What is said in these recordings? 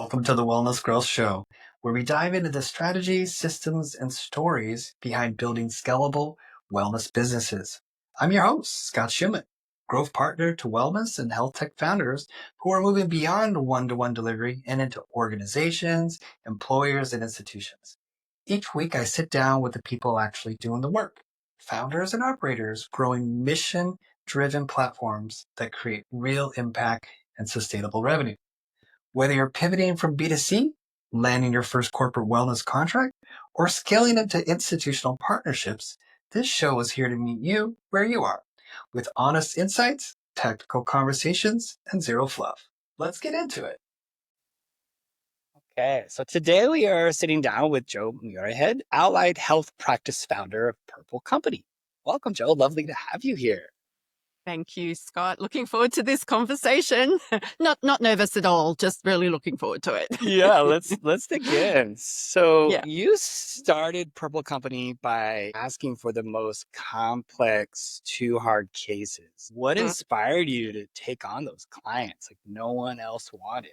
Welcome to the Wellness Growth Show, where we dive into the strategies, systems, and stories behind building scalable wellness businesses. I'm your host, Scott Schumann, growth partner to wellness and health tech founders who are moving beyond one-to-one delivery and into organizations, employers, and institutions. Each week, I sit down with the people actually doing the work, founders and operators growing mission-driven platforms that create real impact and sustainable revenue. Whether you're pivoting from B2C, landing your first corporate wellness contract, or scaling into institutional partnerships, this show is here to meet you where you are, with honest insights, tactical conversations, and zero fluff. Let's get into it. Okay, so today we are sitting down with Joe Muirhead, allied health practice founder of Purple Company. Welcome, Joe. Lovely to have you here. Thank you, Scott. Looking forward to this conversation. Not nervous at all. Just really looking forward to it. Yeah, let's dig in. So Yeah. you started Purple Company by asking for the most complex, too hard cases. What inspired you to take on those clients like no one else wanted?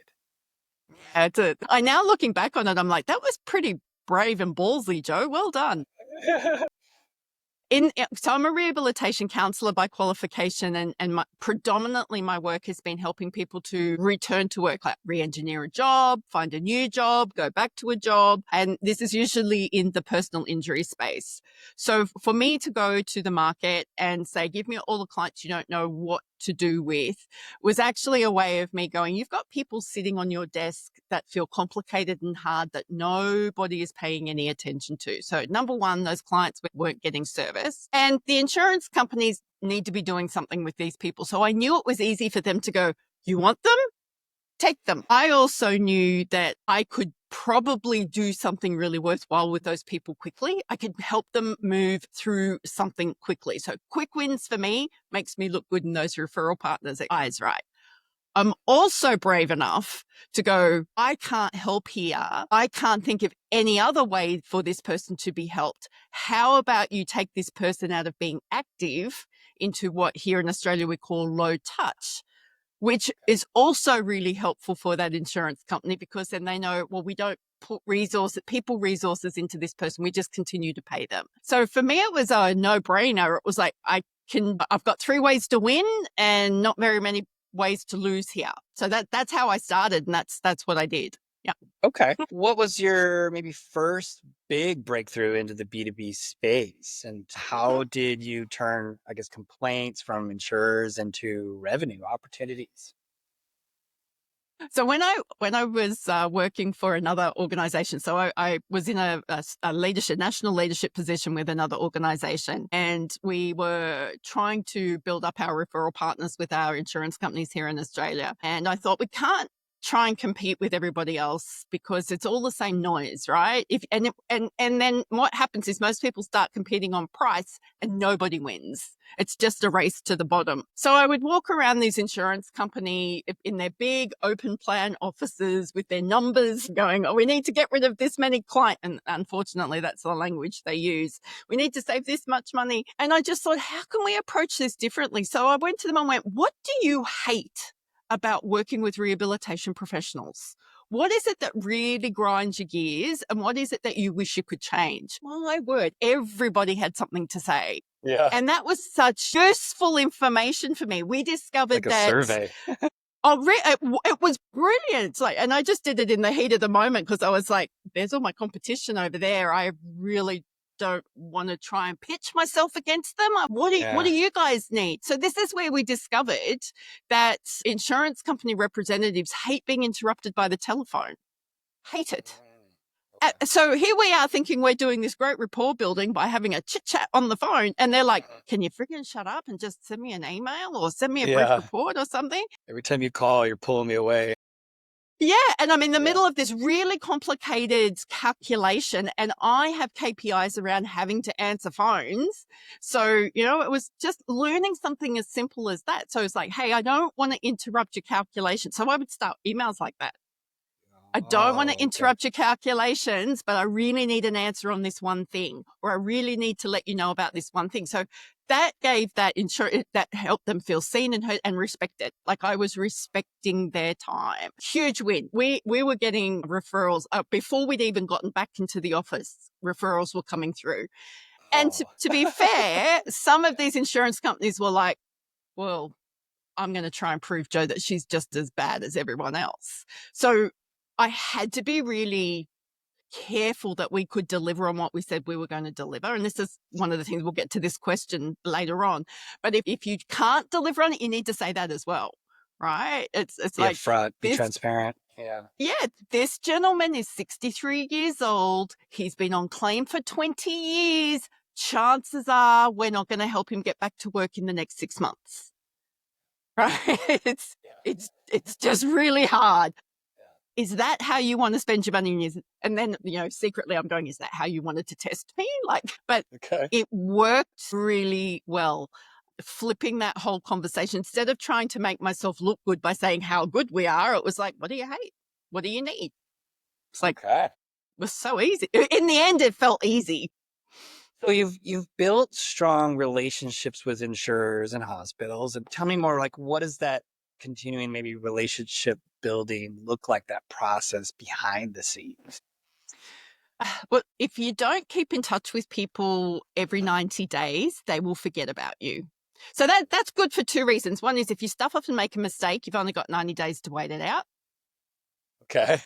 I now looking back on it, I'm like, that was pretty brave and ballsy, Joe. Well done. So I'm a rehabilitation counselor by qualification, and predominantly my work has been helping people to return to work, like re-engineer a job, find a new job, go back to a job. And this is usually in the personal injury space. So for me to go to the market and say, give me all the clients you don't know what to do with, was actually a way of me going, you've got people sitting on your desk that feel complicated and hard that nobody is paying any attention to. So number one, those clients weren't getting service, and the insurance companies need to be doing something with these people. So I knew it was easy for them to go, you want them? Take them. I also knew that I could probably do something really worthwhile with those people quickly. I could help them move through something quickly. So quick wins for me makes me look good in those referral partners' eyes, right? I'm also brave enough to go, I can't help here. I can't think of any other way for this person to be helped. How about you take this person out of being active into what here in Australia we call low touch, which is also really helpful for that insurance company, because then they know, well, we don't put people resources into this person. We just continue to pay them. So for me, it was a no-brainer. It was like, I've got 3 ways to win and not very many ways to lose here. So that's how I started, and that's what I did. Yeah. Okay. What was your maybe first big breakthrough into the B2B space? And how did you turn, I guess, complaints from insurers into revenue opportunities? So when I was working for another organization, so I was in a national leadership position with another organization, and we were trying to build up our referral partners with our insurance companies here in Australia. And I thought, we can't try and compete with everybody else because it's all the same noise, right? And then what happens is most people start competing on price and nobody wins. It's just a race to the bottom. So I would walk around these insurance company in their big open plan offices with their numbers going, oh, we need to get rid of this many clients. And unfortunately, that's the language they use. We need to save this much money. And I just thought, how can we approach this differently? So I went to them and went, what do you hate about working with rehabilitation professionals? What is it that really grinds your gears, and what is it that you wish you could change? My word, everybody had something to say. Yeah. And that was such useful information for me. We discovered Like a that survey. it was brilliant. And I just did it in the heat of the moment because I was like, there's all my competition over there. I really don't want to try and pitch myself against them. What do you guys need? So this is where we discovered that insurance company representatives hate being interrupted by the telephone. Hate it. Okay. So here we are thinking we're doing this great rapport building by having a chit chat on the phone. And they're like, can you friggin' shut up and just send me an email or send me a brief report or something? Every time you call, you're pulling me away. Yeah. And I'm in the middle of this really complicated calculation, and I have KPIs around having to answer phones. So, it was just learning something as simple as that. So it's like, hey, I don't want to interrupt your calculation. So I would start emails like that. I don't want to interrupt your calculations, but I really need an answer on this one thing, or I really need to let you know about this one thing. So that gave that insurance, that helped them feel seen and heard and respected. Like I was respecting their time. Huge win. We were getting referrals before we'd even gotten back into the office. Referrals were coming through. And to be fair, some of these insurance companies were like, well, I'm going to try and prove Jo that she's just as bad as everyone else. So I had to be really careful that we could deliver on what we said we were going to deliver. And this is one of the things, we'll get to this question later on. But if you can't deliver on it, you need to say that as well, right? It's Be like upfront, be transparent. Yeah, this gentleman is 63 years old. He's been on claim for 20 years. Chances are we're not going to help him get back to work in the next 6 months. Right? It's just really hard. Is that how you want to spend your money? And then, secretly I'm going, is that how you wanted to test me? But It worked really well. Flipping that whole conversation, instead of trying to make myself look good by saying how good we are, it was like, what do you hate? What do you need? It's like, it was so easy. In the end, it felt easy. So you've built strong relationships with insurers and hospitals. And tell me more, like, what does that continuing maybe relationship building look like, that process behind the scenes? Well, if you don't keep in touch with people every 90 days, they will forget about you. So that's good for two reasons. One is if you stuff off and make a mistake, you've only got 90 days to wait it out. Okay.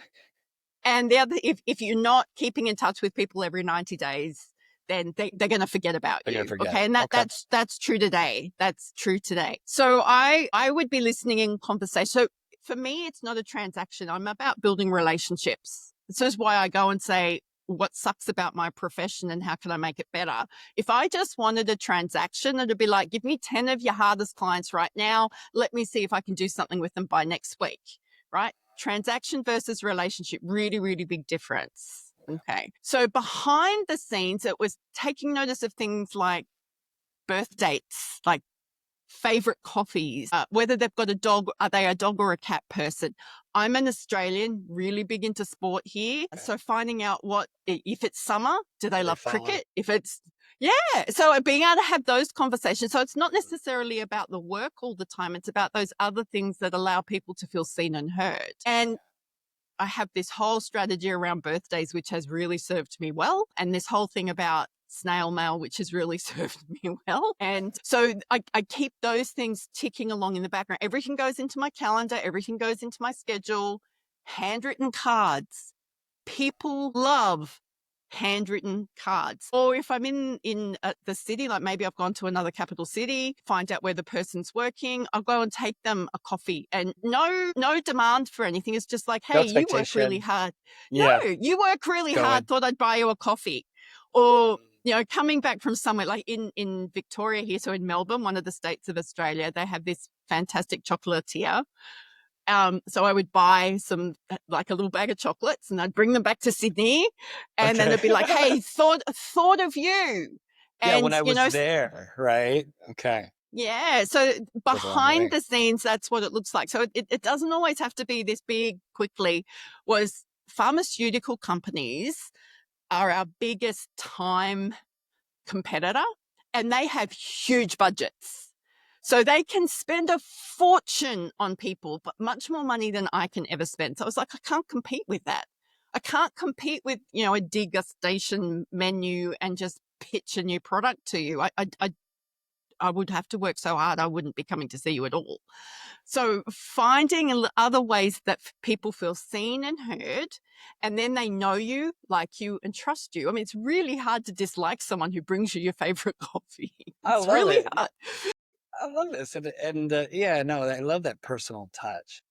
And the other, if you're not keeping in touch with people every 90 days, then they're going to forget about you. Okay. And that's true today. That's true today. So I would be listening in conversation. So for me, it's not a transaction. I'm about building relationships. This is why I go and say, what sucks about my profession and how can I make it better? If I just wanted a transaction, it'd be like, give me 10 of your hardest clients right now. Let me see if I can do something with them by next week, right? Transaction versus relationship, really, really big difference. Okay. So behind the scenes, it was taking notice of things like birth dates, like favorite coffees, whether they've got a dog, are they a dog or a cat person? I'm an Australian, really big into sport here. Okay. So finding out if it's summer, do they love cricket? So being able to have those conversations. So it's not necessarily about the work all the time. It's about those other things that allow people to feel seen and heard. And I have this whole strategy around birthdays, which has really served me well. And this whole thing about snail mail, which has really served me well. And so I keep those things ticking along in the background. Everything goes into my calendar. Everything goes into my schedule. Handwritten cards. People love handwritten cards. Or if I'm in the city, like maybe I've gone to another capital city, find out where the person's working, I'll go and take them a coffee, and no demand for anything. It's just like, hey, you work really hard. Yeah. No, you work really hard. Thought I'd buy you a coffee. Or, coming back from somewhere like in Victoria here, so in Melbourne, one of the states of Australia, they have this fantastic chocolatier. So I would buy some, like a little bag of chocolates, and I'd bring them back to Sydney, and then it'd be like, hey, thought of you. And, when I was there, right? Okay. Yeah. So behind the scenes, that's what it looks like. So it doesn't always have to be this big quickly. Was pharmaceutical companies are our biggest time competitor, and they have huge budgets. So they can spend a fortune on people, but much more money than I can ever spend. So I was like, I can't compete with that. I can't compete with, a degustation menu and just pitch a new product to you. I would have to work so hard, I wouldn't be coming to see you at all. So finding other ways that people feel seen and heard, and then they know you, like you, and trust you. I mean, it's really hard to dislike someone who brings you your favorite coffee. It's really hard. I love this. I love that personal touch.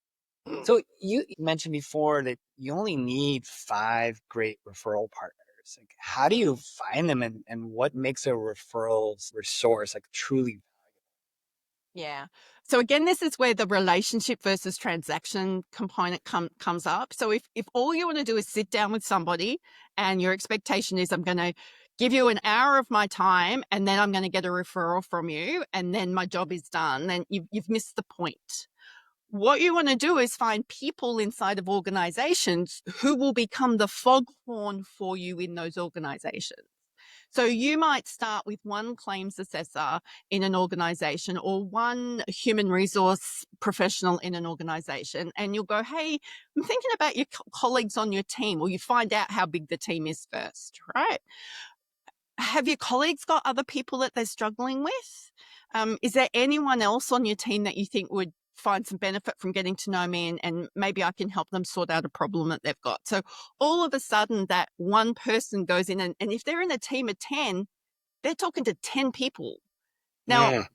So you mentioned before that you only need 5 great referral partners. Like, how do you find them, and what makes a referrals resource like truly valuable? Yeah. So again, this is where the relationship versus transaction component comes up. So if all you want to do is sit down with somebody and your expectation is, I'm going to give you an hour of my time and then I'm going to get a referral from you and then my job is done, then you've missed the point. What you want to do is find people inside of organizations who will become the foghorn for you in those organizations. So you might start with one claims assessor in an organization or one human resource professional in an organization, and you'll go, hey, I'm thinking about your colleagues on your team, or you find out how big the team is first, right? Have your colleagues got other people that they're struggling with? Is there anyone else on your team that you think would find some benefit from getting to know me, and maybe I can help them sort out a problem that they've got? So all of a sudden that one person goes in, and if they're in a team of 10, they're talking to 10 people. Now, Yeah.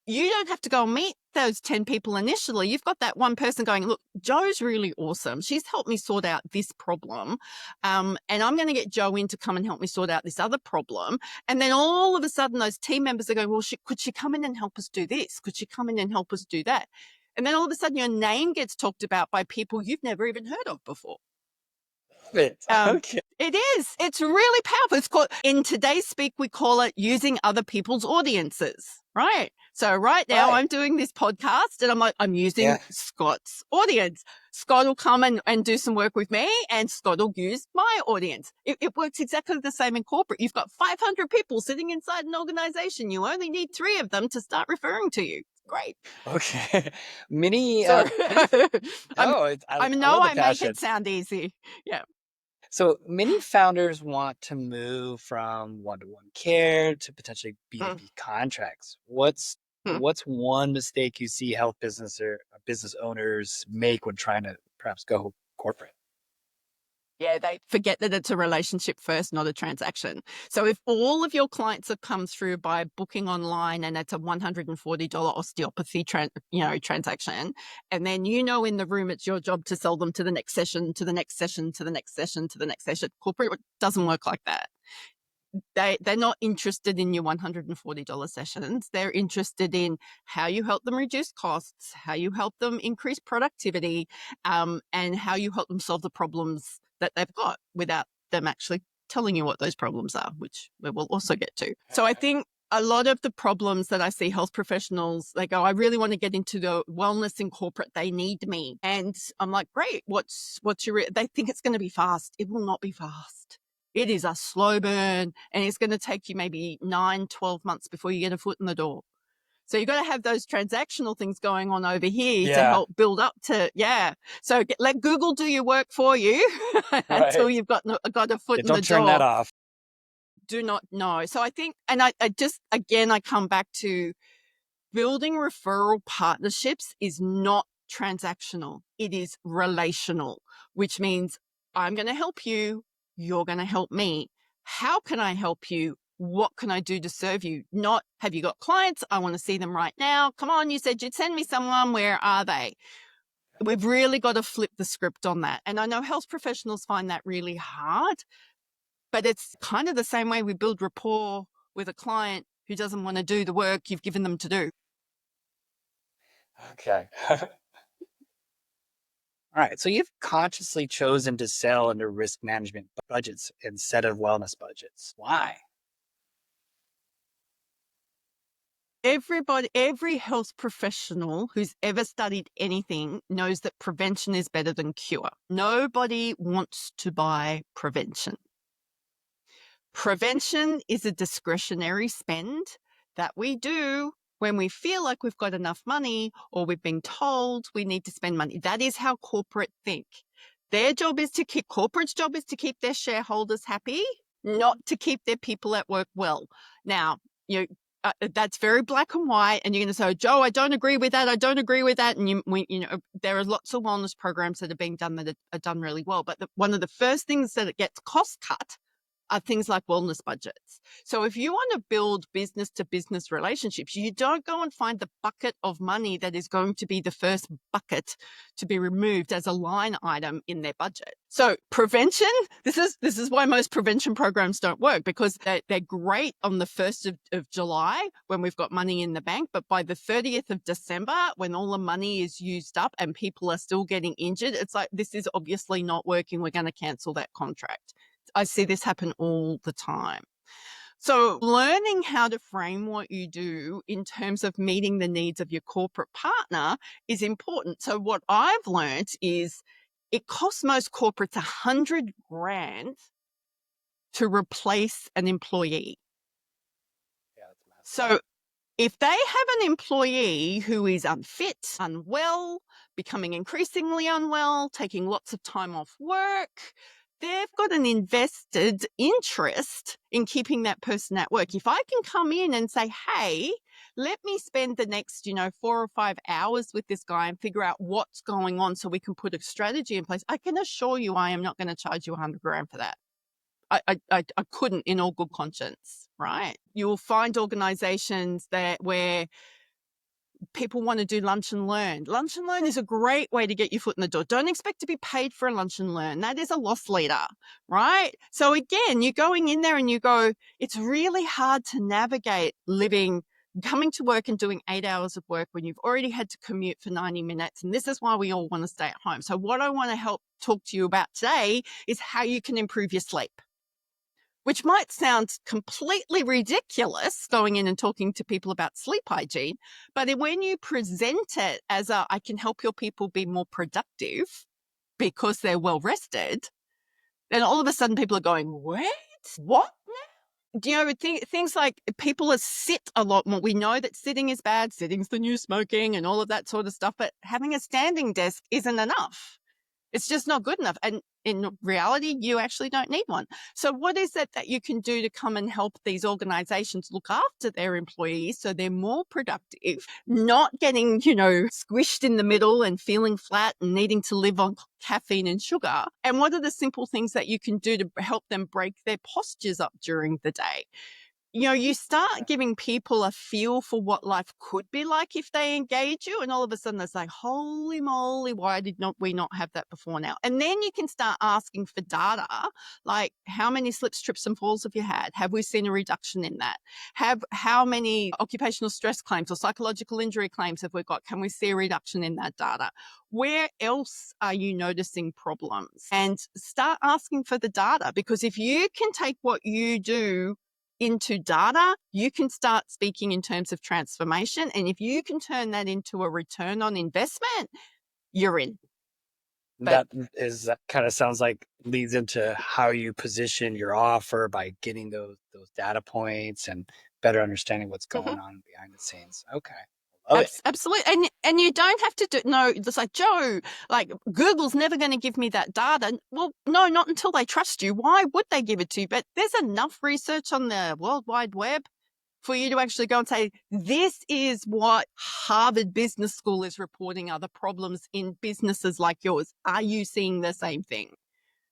you don't have to go and meet those 10 people initially. You've got that one person going, look, Joe's really awesome. She's helped me sort out this problem. And I'm going to get Joe in to come and help me sort out this other problem. And then all of a sudden, those team members are going, well, could she come in and help us do this? Could she come in and help us do that? And then all of a sudden, your name gets talked about by people you've never even heard of before. Okay. It is. It's really powerful. It's called, in today's speak, we call it using other people's audiences, right? So right now I'm doing this podcast and I'm using Scott's audience. Scott will come and do some work with me, and Scott will use my audience. It works exactly the same in corporate. You've got 500 people sitting inside an organization. You only need 3 of them to start referring to you. Great. Okay. Many, So I know love the I make passion. it sound easy. Yeah. So many founders want to move from one-to-one care to potentially B2B contracts. What's one mistake you see health business or business owners make when trying to perhaps go corporate? Yeah, they forget that it's a relationship first, not a transaction. So if all of your clients have come through by booking online and it's a $140 osteopathy transaction, and then in the room it's your job to sell them to the next session, to the next session, to the next session, to the next session. Corporate doesn't work like that. They're not interested in your $140 sessions. They're interested in how you help them reduce costs, how you help them increase productivity, and how you help them solve the problems that they've got without them actually telling you what those problems are, which we will also get to. So I think a lot of the problems that I see health professionals, they go, I really want to get into the wellness in corporate. They need me. And I'm like, great. They think it's going to be fast. It will not be fast. It is a slow burn, and it's going to take you maybe 9, 12 months before you get a foot in the door. So you've got to have those transactional things going on over here to help build up to, So let Google do your work for you until you've got a foot in the door. Don't turn that off. Do not know. So I think, and I just, again, I come back to building referral partnerships is not transactional. It is relational, which means I'm going to help you. You're going to help me. How can I help you? What can I do to serve you? Not, have you got clients? I want to see them right now. Come on, you said you'd send me someone. Where are they? We've really got to flip the script on that. And I know health professionals find that really hard, but it's kind of the same way we build rapport with a client who doesn't want to do the work you've given them to do. Okay. All right. So you've consciously chosen to sell into risk management budgets instead of wellness budgets. Why? Every health professional who's ever studied anything knows that prevention is better than cure. Nobody wants to buy prevention. Prevention is a discretionary spend that we do when we feel like we've got enough money or we've been told we need to spend money. That is how corporate think. Corporate's job is to keep their shareholders happy, not to keep their people at work well. Now, that's very black and white, and you're going to say, Joe, I don't agree with that. I don't agree with that. And there are lots of wellness programs that are being done that are done really well. But one of the first things that it gets cost cut are things like wellness budgets. So if you want to build business to business relationships, you don't go and find the bucket of money that is going to be the first bucket to be removed as a line item in their budget. So prevention, this is why most prevention programs don't work, because they're great on the 1st of July when we've got money in the bank. But by the 30th of December, when all the money is used up and people are still getting injured, it's like, this is obviously not working. We're going to cancel that contract. I see this happen all the time. So learning how to frame what you do in terms of meeting the needs of your corporate partner is important. So what I've learned is it costs most corporates $100,000 to replace an employee. Yeah, that's massive. So if they have an employee who is unfit, unwell, becoming increasingly unwell, taking lots of time off work, they've got an invested interest in keeping that person at work. If I can come in and say, hey, let me spend the next, 4 or 5 hours with this guy and figure out what's going on so we can put a strategy in place, I can assure you I am not going to charge you $100,000 for that. I couldn't in all good conscience, right? You'll find organizations where people want to do lunch and learn. Lunch and learn is a great way to get your foot in the door. Don't expect to be paid for a lunch and learn. That is a loss leader, right? So again, you're going in there and you go, it's really hard to navigate coming to work and doing 8 hours of work when you've already had to commute for 90 minutes. And this is why we all want to stay at home. So what I want to help talk to you about today is how you can improve your sleep, which might sound completely ridiculous going in and talking to people about sleep hygiene. But when you present it as I can help your people be more productive because they're well rested, then all of a sudden people are going, wait, what? Things like people sit a lot more. We know that sitting is bad. Sitting's the new smoking and all of that sort of stuff. But having a standing desk isn't enough. It's just not good enough. And in reality, you actually don't need one. So what is it that you can do to come and help these organizations look after their employees so they're more productive, not getting, squished in the middle and feeling flat and needing to live on caffeine and sugar? And what are the simple things that you can do to help them break their postures up during the day? You start giving people a feel for what life could be like if they engage you. And all of a sudden it's like, holy moly, why did we not have that before now? And then you can start asking for data, like how many slips, trips and falls have you had? Have we seen a reduction in that? How many occupational stress claims or psychological injury claims have we got? Can we see a reduction in that data? Where else are you noticing problems? And start asking for the data, because if you can take what you do into data, you can start speaking in terms of transformation. And if you can turn that into a return on investment, you're in. That kind of sounds like leads into how you position your offer by getting those data points and better understanding what's going on behind the scenes. Okay. Love it. Absolutely. And you don't have to it's like, Joe, like Google's never going to give me that data. Well, no, not until they trust you. Why would they give it to you? But there's enough research on the World Wide Web for you to actually go and say, this is what Harvard Business School is reporting are the problems in businesses like yours. Are you seeing the same thing?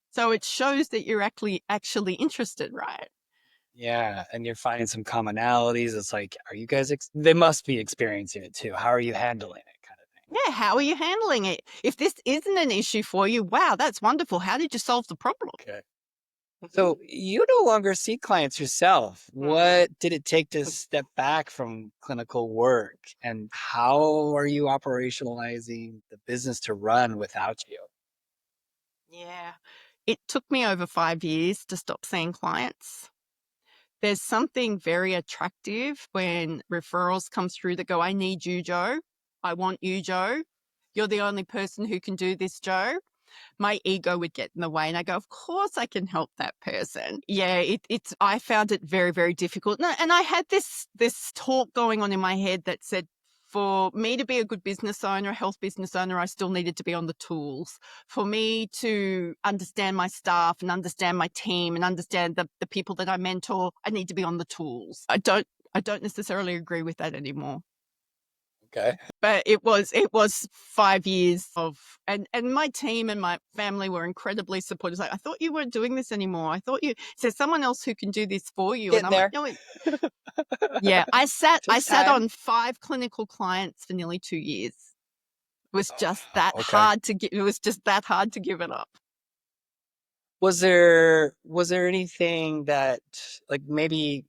So it shows that you're actually interested, right? Yeah, and you're finding some commonalities. It's like, are you guys, they must be experiencing it too. How are you handling it, kind of thing? Yeah, how are you handling it? If this isn't an issue for you, wow, that's wonderful. How did you solve the problem? Okay. So you no longer see clients yourself. What did it take to step back from clinical work? And how are you operationalizing the business to run without you? Yeah, it took me over 5 years to stop seeing clients. There's something very attractive when referrals come through that go, I need you, Joe. I want you, Joe. You're the only person who can do this, Joe. My ego would get in the way and I go, of course I can help that person. Yeah, I found it very, very difficult. And I had this talk going on in my head that said, for me to be a good business owner, a health business owner, I still needed to be on the tools. For me to understand my staff and understand my team and understand the people that I mentor, I need to be on the tools. I don't necessarily agree with that anymore. Okay. But it was 5 years of, and my team and my family were incredibly supportive. Like, I thought you weren't doing this anymore. I thought there's someone else who can do this for you. Getting And I'm there. like, no, yeah, I sat time. on 5 clinical clients for nearly 2 years. It was just that okay. hard to give. It was just that hard to give it up. Was there anything that, like, maybe,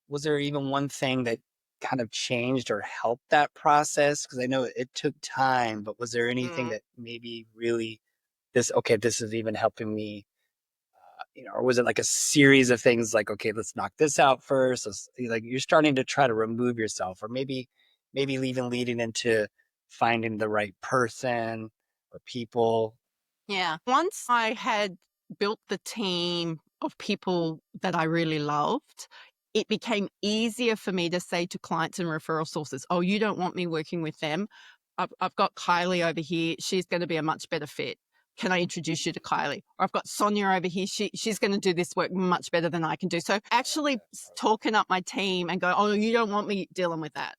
was there even one thing that kind of changed or helped that process? Because I know it took time, but was there anything that maybe really this is even helping me, or was it like a series of things like, okay, let's knock this out first. Like you're starting to try to remove yourself, or maybe even leading into finding the right person or people. Yeah. Once I had built the team, of people that I really loved, it became easier for me to say to clients and referral sources, oh, you don't want me working with them. I've got Kylie over here. She's going to be a much better fit. Can I introduce you to Kylie? Or I've got Sonia over here. She's going to do this work much better than I can do. So actually talking up my team and go, oh, you don't want me dealing with that.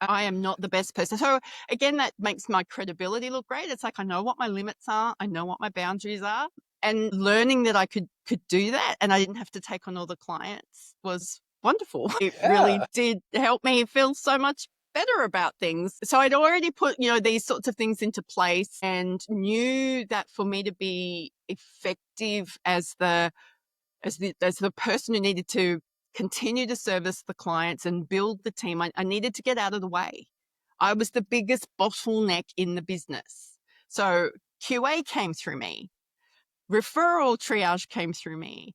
I am not the best person. So again, that makes my credibility look great. It's like, I know what my limits are. I know what my boundaries are. And learning that I could do that and I didn't have to take on all the clients was wonderful. It really did help me feel so much better about things. So I'd already put, these sorts of things into place and knew that for me to be effective as the person who needed to continue to service the clients and build the team, I needed to get out of the way. I was the biggest bottleneck in the business. So QA came through me. Referral triage came through me.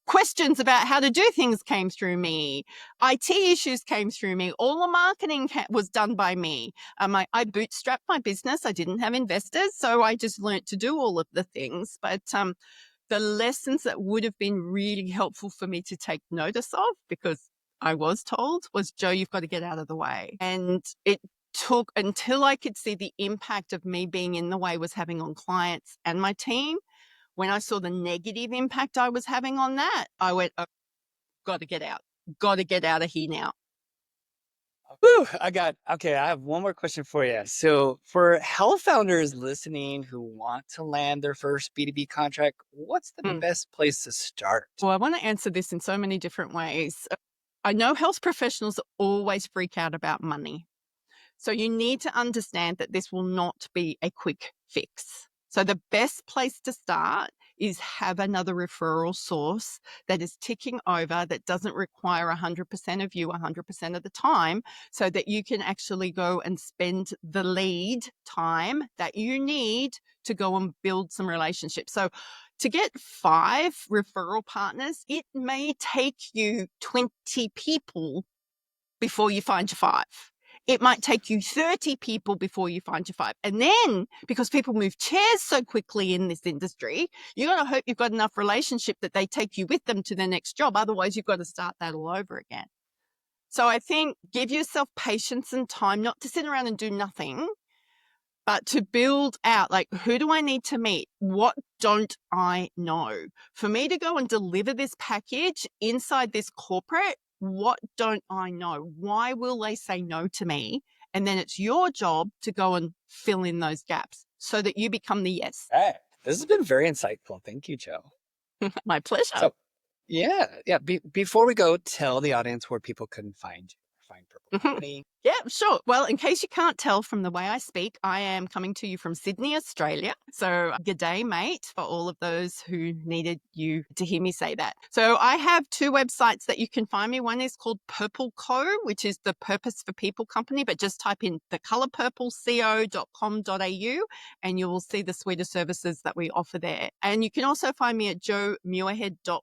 Questions about how to do things came through me. IT issues came through me. All the marketing was done by me. I bootstrapped my business. I didn't have investors, so I just learned to do all of the things. But the lessons that would have been really helpful for me to take notice of, because I was told, was, Jo, you've got to get out of the way. And it took until I could see the impact of me being in the way was having on clients and my team. When I saw the negative impact I was having on that, I went, oh, got to get out of here now. Whew, I have one more question for you. So for health founders listening who want to land their first B2B contract, what's the best place to start? Well, I want to answer this in so many different ways. I know health professionals always freak out about money. So you need to understand that this will not be a quick fix. So the best place to start is have another referral source that is ticking over, that doesn't require 100% of you 100% of the time, so that you can actually go and spend the lead time that you need to go and build some relationships. So to get 5 referral partners, it may take you 20 people before you find your 5. It might take you 30 people before you find your 5. And then, because people move chairs so quickly in this industry, you got to hope you've got enough relationship that they take you with them to their next job. Otherwise, you've got to start that all over again. So I think give yourself patience and time, not to sit around and do nothing, but to build out, like, who do I need to meet? What don't I know? For me to go and deliver this package inside this corporate, what don't I know? Why will they say no to me? And then it's your job to go and fill in those gaps so that you become the yes. Hey, this has been very insightful. Thank you, Jo. My pleasure. So, yeah. Before we go, tell the audience where people can find you. Find Purple Company. Yeah, sure. Well, in case you can't tell from the way I speak, I am coming to you from Sydney, Australia. So g'day, mate, for all of those who needed you to hear me say that. So I have 2 websites that you can find me. One is called Purple Co, which is the Purpose for People company, but just type in thecolorpurpleco.com.au and you will see the suite of services that we offer there. And you can also find me at jomuirhead.com.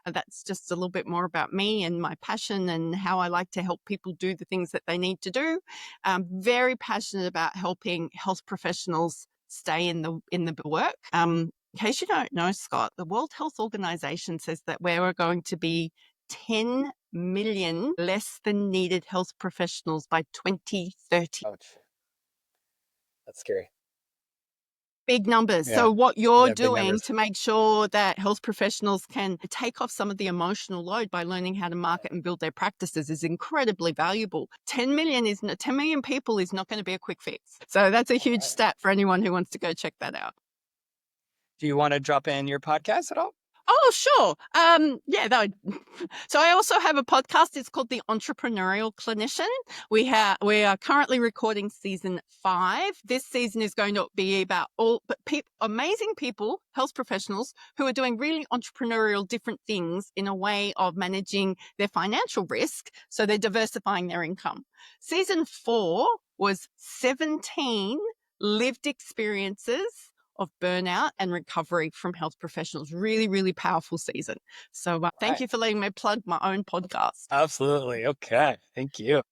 That's just a little bit more about me and my passion and how I like to help people do the things that they need to do. I'm very passionate about helping health professionals stay in the work. In case you don't know, Scott, the World Health Organization says that we're going to be 10 million less than needed health professionals by 2030. Ouch. That's scary. Big numbers. Yeah. So what you're Yeah, big doing numbers. to make sure that health professionals can take off some of the emotional load by learning how to market and build their practices is incredibly valuable. 10 million people is not going to be a quick fix. So that's a huge stat for anyone who wants to go check that out. Do you want to drop in your podcast at all? Oh, sure. So I also have a podcast. It's called The Entrepreneurial Clinician. We are currently recording season 5. This season is going to be about amazing people, health professionals who are doing really entrepreneurial different things in a way of managing their financial risk. So they're diversifying their income. Season 4 was 17 lived experiences of burnout and recovery from health professionals. Really, really powerful season. So thank you for letting me plug my own podcast. Absolutely. Okay. Thank you.